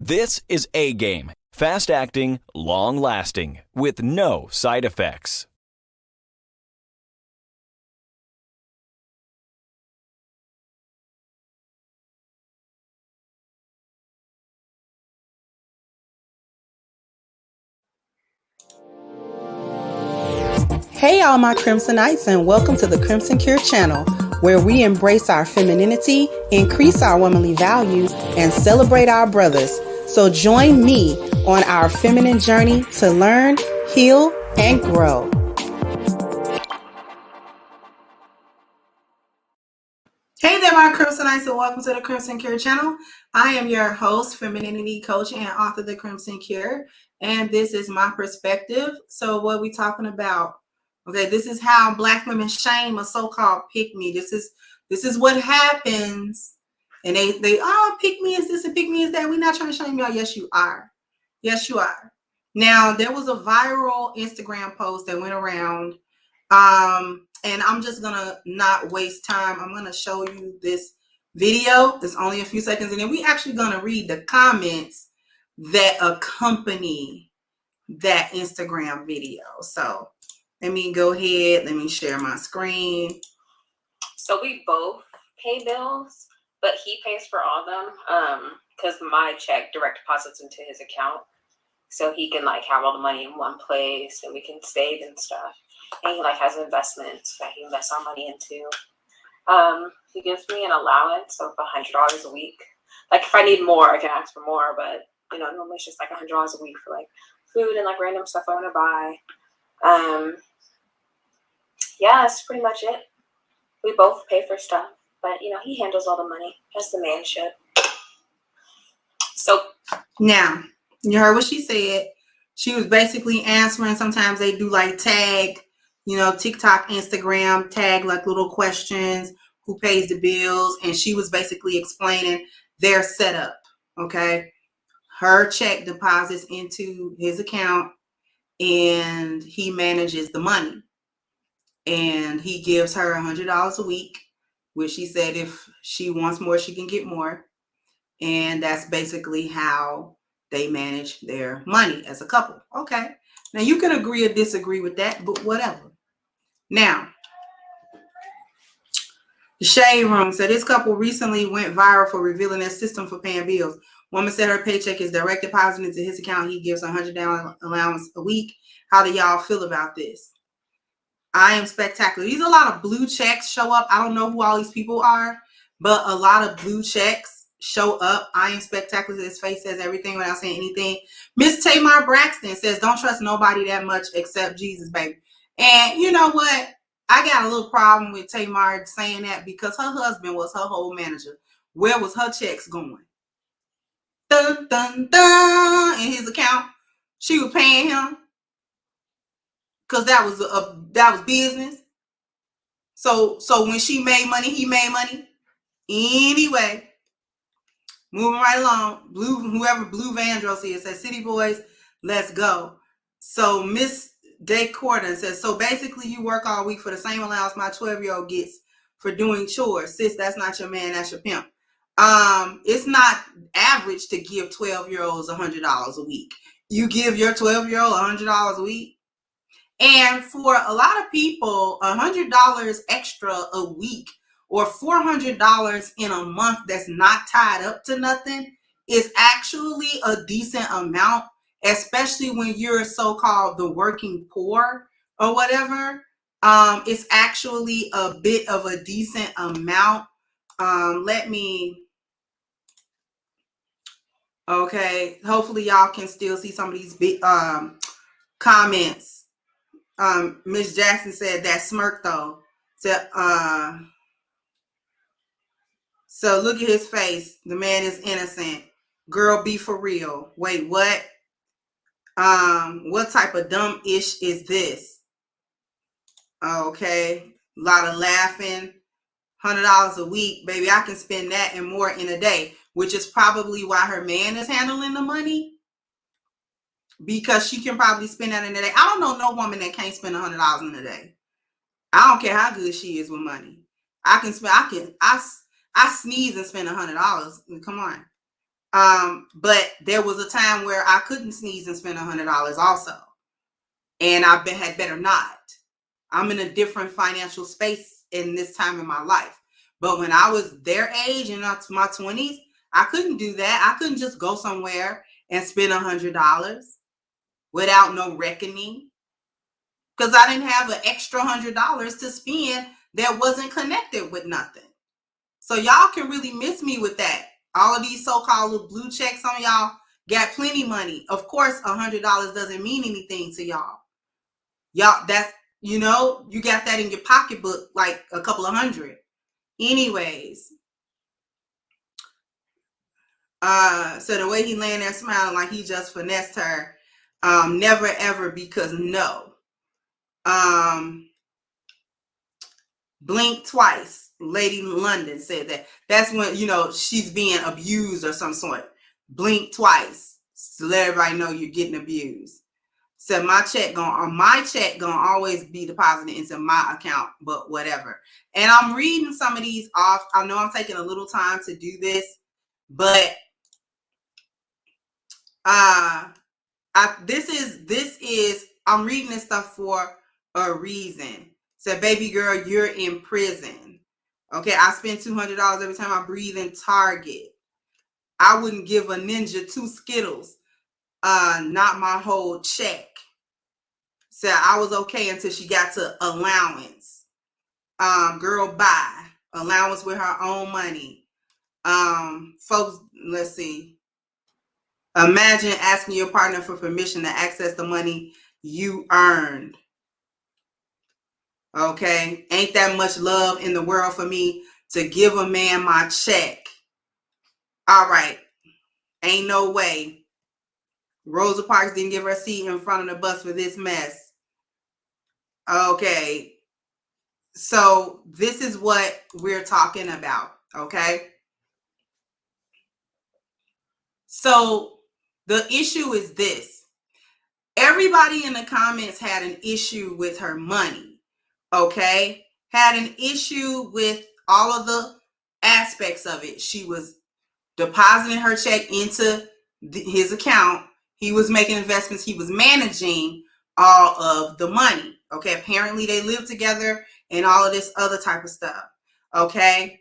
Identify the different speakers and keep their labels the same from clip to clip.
Speaker 1: This is A-Game, fast-acting, long-lasting, with no side effects.
Speaker 2: Hey all my Crimsonites, and welcome to the Crimson Cure channel, where we embrace our femininity, increase our womanly value, and celebrate our brothers. So join me on our feminine journey to learn, heal, and grow. Hey there my Crimsonites, and welcome to the Crimson Cure channel. I am your host, femininity coach, and author of the Crimson Cure, and this is my perspective. So what are we talking about? Okay, this is how Black women shame a so-called pick-me. This is what happens. And they pick-me is this and pick-me is that. We're not trying to shame y'all. Yes, you are. Yes, you are. Now, there was a viral Instagram post that went around. And I'm just going to not waste time. I'm going to show you this video. It's only a few seconds. And then we actually going to read the comments that accompany that Instagram video. So let me go ahead. Let me share my screen.
Speaker 3: So we both pay bills, but he pays for all of them because my check direct deposits into his account. So he can have all the money in one place and we can save and stuff. And he has investments that he invests our money into. He gives me an allowance of $100 a week. If I need more, I can ask for more, but normally it's just $100 a week for food and random stuff I want to buy. Yeah, that's pretty much it. We both pay for stuff, but he handles all the money as the man should. So
Speaker 2: now, you heard what she said. She was basically answering. Sometimes they do tag, TikTok, Instagram, tag little questions, who pays the bills, and she was basically explaining their setup. Okay, her check deposits into his account, and he manages the money. And he gives her $100 a week, which she said if she wants more, she can get more. And that's basically how they manage their money as a couple. Okay. Now you can agree or disagree with that, but whatever. Now, the Shade Room said this couple recently went viral for revealing their system for paying bills. Woman said her paycheck is direct deposited into his account. He gives $100 allowance a week. How do y'all feel about this? I am spectacular. These are a lot of blue checks show up. I don't know who all these people are, but a lot of blue checks show up. I am spectacular. His face says everything without saying anything. Miss Tamar Braxton says, don't trust nobody that much except Jesus, baby. And you know what? I got a little problem with Tamar saying that because her husband was her whole manager. Where was her checks going? Dun, dun, dun, in his account. She was paying him because that was business. So when she made money, he made money. Anyway, moving right along. Whoever Blue Vandross is says, City Boys, let's go. So Miss Day Corden says, so basically you work all week for the same allowance my 12-year-old gets for doing chores. Sis, that's not your man, that's your pimp. It's not average to give 12-year-olds $100 a week. You give your 12-year-old $100 a week. And for a lot of people, $100 extra a week or $400 in a month that's not tied up to nothing is actually a decent amount, especially when you're so-called the working poor or whatever. It's actually a bit of a decent amount. Okay, hopefully y'all can still see some of these big comments. Miss Jackson said that smirk though. So look at his face. The man is innocent. Girl, be for real. Wait, what? What type of dumb ish is this? Okay, a lot of laughing. $100 a week, baby. I can spend that and more in a day, which is probably why her man is handling the money, because she can probably spend that in a day. I don't know no woman that can't spend $100 in a day. I don't care how good she is with money. I sneeze and spend $100. Come on. But there was a time where I couldn't sneeze and spend $100 also. And had better not. I'm in a different financial space in this time in my life. But when I was their age in my 20s, I couldn't do that. I couldn't just go somewhere and spend $100 without no reckoning, because I didn't have an extra $100 to spend that wasn't connected with nothing. So y'all can really miss me with that. All of these so-called little blue checks, some of y'all got plenty money. Of course, $100 doesn't mean anything to y'all. Y'all, that's, you know, you got that in your pocketbook, like a couple of hundred. Anyways, so the way he laying there smiling like he just finessed her, never ever, because no. Blink twice. Lady London said that. That's when, you know, she's being abused or some sort. Blink twice to let everybody know you're getting abused. So my check gonna always be deposited into my account, but whatever. And I'm reading some of these off. I know I'm taking a little time to do this, but this is I'm reading this stuff for a reason. So baby girl, you're in prison. Okay, I spend $200 every time I breathe in Target. I wouldn't give a ninja 2 Skittles, not my whole check. So I was okay until she got to allowance. Girl, bye. Allowance with her own money. Folks, let's see. Imagine asking your partner for permission to access the money you earned. Okay, ain't that much love in the world for me to give a man my check. All right, ain't no way. Rosa Parks didn't give her a seat in front of the bus for this mess. Okay, so this is what we're talking about, okay? So the issue is this. Everybody in the comments had an issue with her money, okay? Had an issue with all of the aspects of it. She was depositing her check into his account. He was making investments. He was managing all of the money, okay? Apparently they lived together and all of this other type of stuff, okay?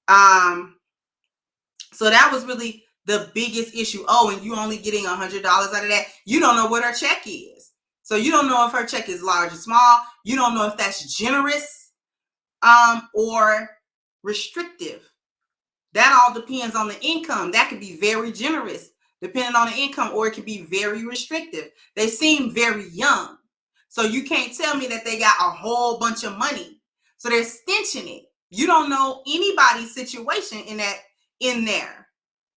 Speaker 2: So that was really the biggest issue. Oh, and you only getting $100 out of that. You don't know what her check is. So you don't know if her check is large or small. You don't know if that's generous or restrictive. That all depends on the income. That could be very generous depending on the income, or it could be very restrictive. They seem very young. So you can't tell me that they got a whole bunch of money. So they're stenching it. You don't know anybody's situation in there.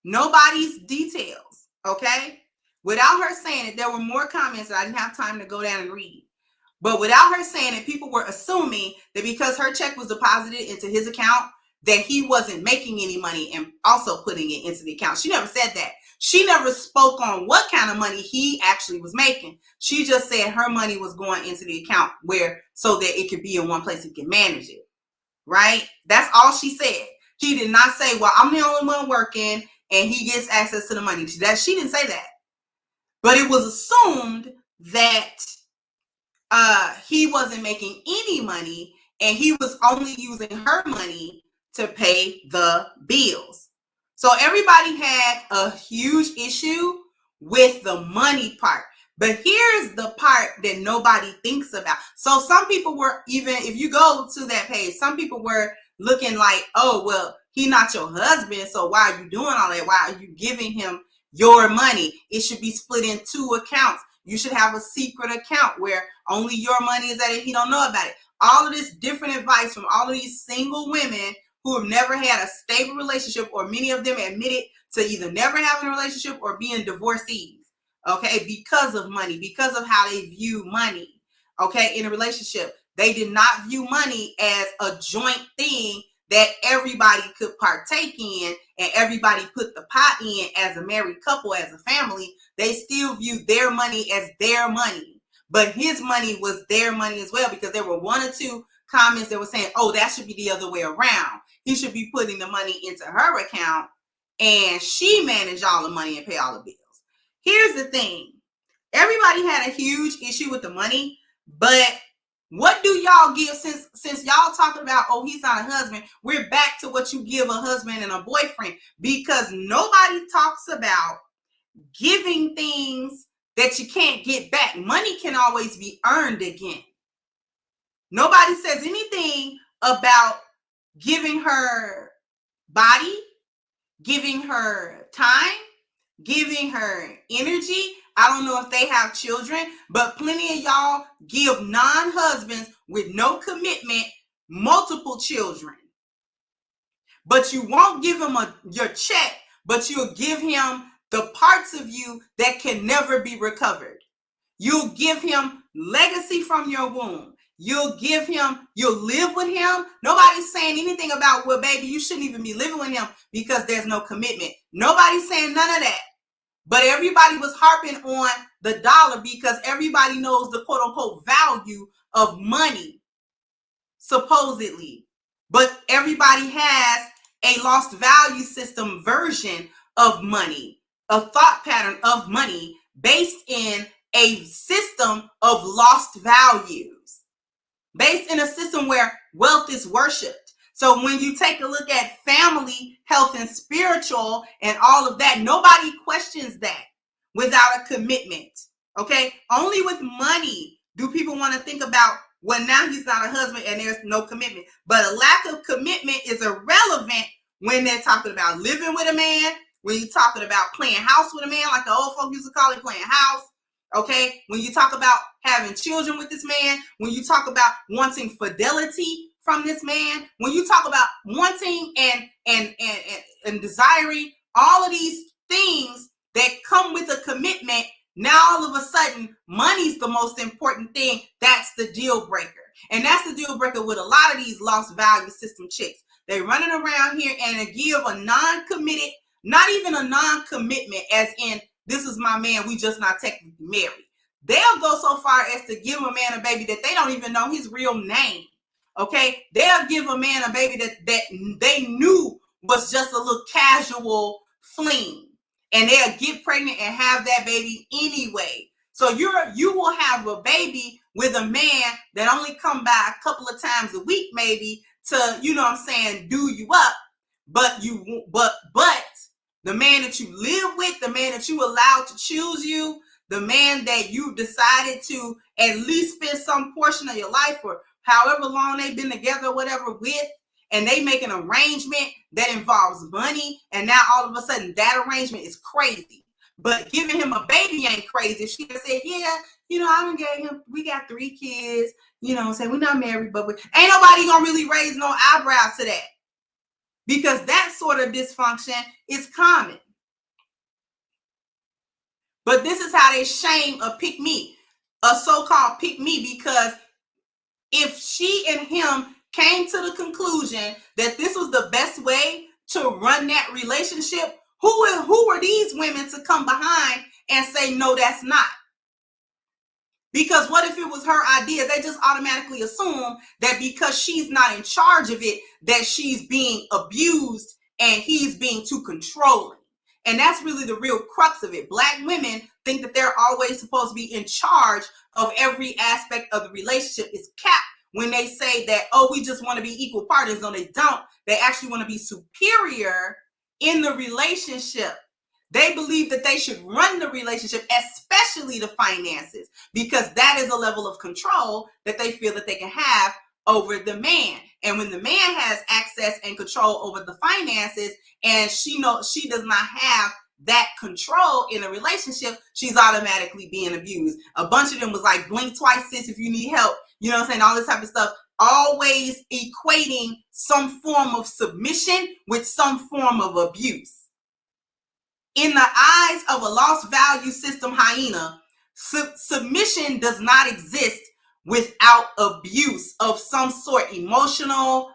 Speaker 2: Nobody's details, okay? Without her saying it, there were more comments that I didn't have time to go down and read. But without her saying it, people were assuming that because her check was deposited into his account, that he wasn't making any money and also putting it into the account. She never said that. She never spoke on what kind of money he actually was making. She just said her money was going into the account so that it could be in one place and can manage it, right? That's all she said. She did not say, well, I'm the only one working and he gets access to the money. She didn't say that. But it was assumed that he wasn't making any money and he was only using her money to pay the bills. So everybody had a huge issue with the money part. But here's the part that nobody thinks about. So some people were, even if you go to that page, some people were looking like, oh, well, he's not your husband, so why are you doing all that? Why are you giving him your money? It should be split in 2 accounts. You should have a secret account where only your money is at it. He don't know about it. All of this different advice from all of these single women who have never had a stable relationship, or many of them admitted to either never having a relationship or being divorcees, okay, because of money, because of how they view money, okay, in a relationship. They did not view money as a joint thing that everybody could partake in and everybody put the pot in as a married couple, as a family. They still viewed their money as their money, but his money was their money as well, because there were 1 or 2 comments that were saying, oh, that should be the other way around. He should be putting the money into her account and she manage all the money and pay all the bills. Here's the thing. Everybody had a huge issue with the money, but what do y'all give since y'all talking about, oh, he's not a husband? We're back to what you give a husband and a boyfriend, because nobody talks about giving things that you can't get back. Money can always be earned again. Nobody says anything about giving her body, giving her time, giving her energy. I don't know if they have children, but plenty of y'all give non-husbands with no commitment multiple children. But you won't give him your check, but you'll give him the parts of you that can never be recovered. You'll give him legacy from your womb. You'll live with him. Nobody's saying anything about, well, baby, you shouldn't even be living with him because there's no commitment. Nobody's saying none of that. But everybody was harping on the dollar because everybody knows the quote unquote value of money, supposedly. But everybody has a lost value system version of money, a thought pattern of money based in a system of lost values, based in a system where wealth is worshipped. So when you take a look at family, health, and spiritual and all of that, nobody questions that without a commitment, okay? Only with money do people want to think about, well, now he's not a husband and there's no commitment. But a lack of commitment is irrelevant when they're talking about living with a man, when you're talking about playing house with a man, like the old folk used to call it, playing house. Okay, when you talk about having children with this man, when you talk about wanting fidelity from this man, when you talk about wanting and desiring all of these things that come with a commitment, now all of a sudden money's the most important thing. That's the deal breaker. And that's the deal breaker with a lot of these lost value system chicks. They're running around here and give a non-committed, not even a non-commitment, as in, this is my man, we just not technically married. They'll go so far as to give a man a baby that they don't even know his real name. Okay? They'll give a man a baby that they knew was just a little casual fling. And they'll get pregnant and have that baby anyway. So you will have a baby with a man that only come by a couple of times a week, maybe, to, you know what I'm saying, do you up. But the man that you live with, the man that you allowed to choose you, the man that you decided to at least spend some portion of your life or however long they've been together or whatever with, and they make an arrangement that involves money, and now all of a sudden that arrangement is crazy. But giving him a baby ain't crazy. If she said, yeah, you know, I done gave him, we got 3 kids, you know what I'm saying, we're not married, but ain't nobody gonna really raise no eyebrows to that. Because that sort of dysfunction is common. But this is how they shame a pick-me, a so-called pick-me, because if she and him came to the conclusion that this was the best way to run that relationship, who are these women to come behind and say, no, that's not? Because what if it was her idea? They just automatically assume that because she's not in charge of it, that she's being abused and he's being too controlling. And that's really the real crux of it. Black women think that they're always supposed to be in charge of every aspect of the relationship. It's capped when they say that, oh, we just want to be equal partners. No, they don't. They actually want to be superior in the relationship. They believe that they should run the relationship, especially the finances, because that is a level of control that they feel that they can have over the man. And when the man has access and control over the finances, and she does not have that control in a relationship, she's automatically being abused. A bunch of them was like, blink twice, sis, if you need help. You know what I'm saying? All this type of stuff. Always equating some form of submission with some form of abuse. In the eyes of a lost value system hyena, submission does not exist without abuse of some sort, emotional,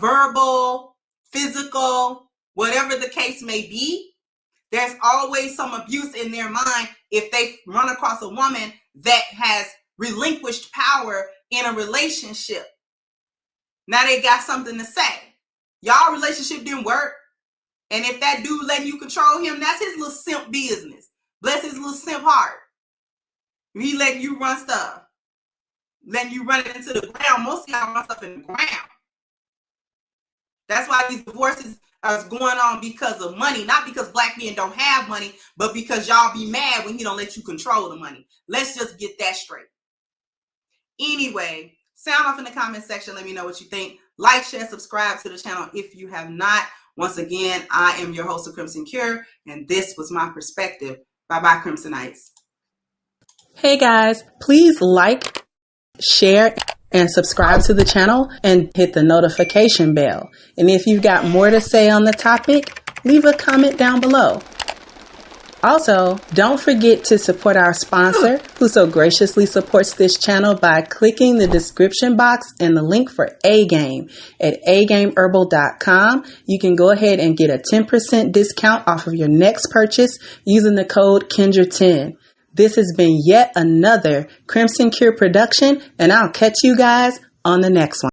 Speaker 2: verbal, physical, whatever the case may be. There's always some abuse in their mind if they run across a woman that has relinquished power in a relationship. Now they got something to say. Y'all relationship didn't work. And if that dude letting you control him, that's his little simp business. Bless his little simp heart. He letting you run stuff. Letting you run it into the ground. Most of y'all run stuff in the ground. That's why these divorces are going on, because of money. Not because black men don't have money, but because y'all be mad when he don't let you control the money. Let's just get that straight. Anyway, sound off in the comment section. Let me know what you think. Like, share, subscribe to the channel if you have not. Once again, I am your host of Crimson Cure, and this was my perspective. Bye-bye, Crimsonites.
Speaker 4: Hey guys, please like, share, and subscribe to the channel and hit the notification bell. And if you've got more to say on the topic, leave a comment down below. Also, don't forget to support our sponsor, who so graciously supports this channel by clicking the description box and the link for A-Game at agameherbal.com. You can go ahead and get a 10% discount off of your next purchase using the code Kendra10. This has been yet another Crimson Cure production, and I'll catch you guys on the next one.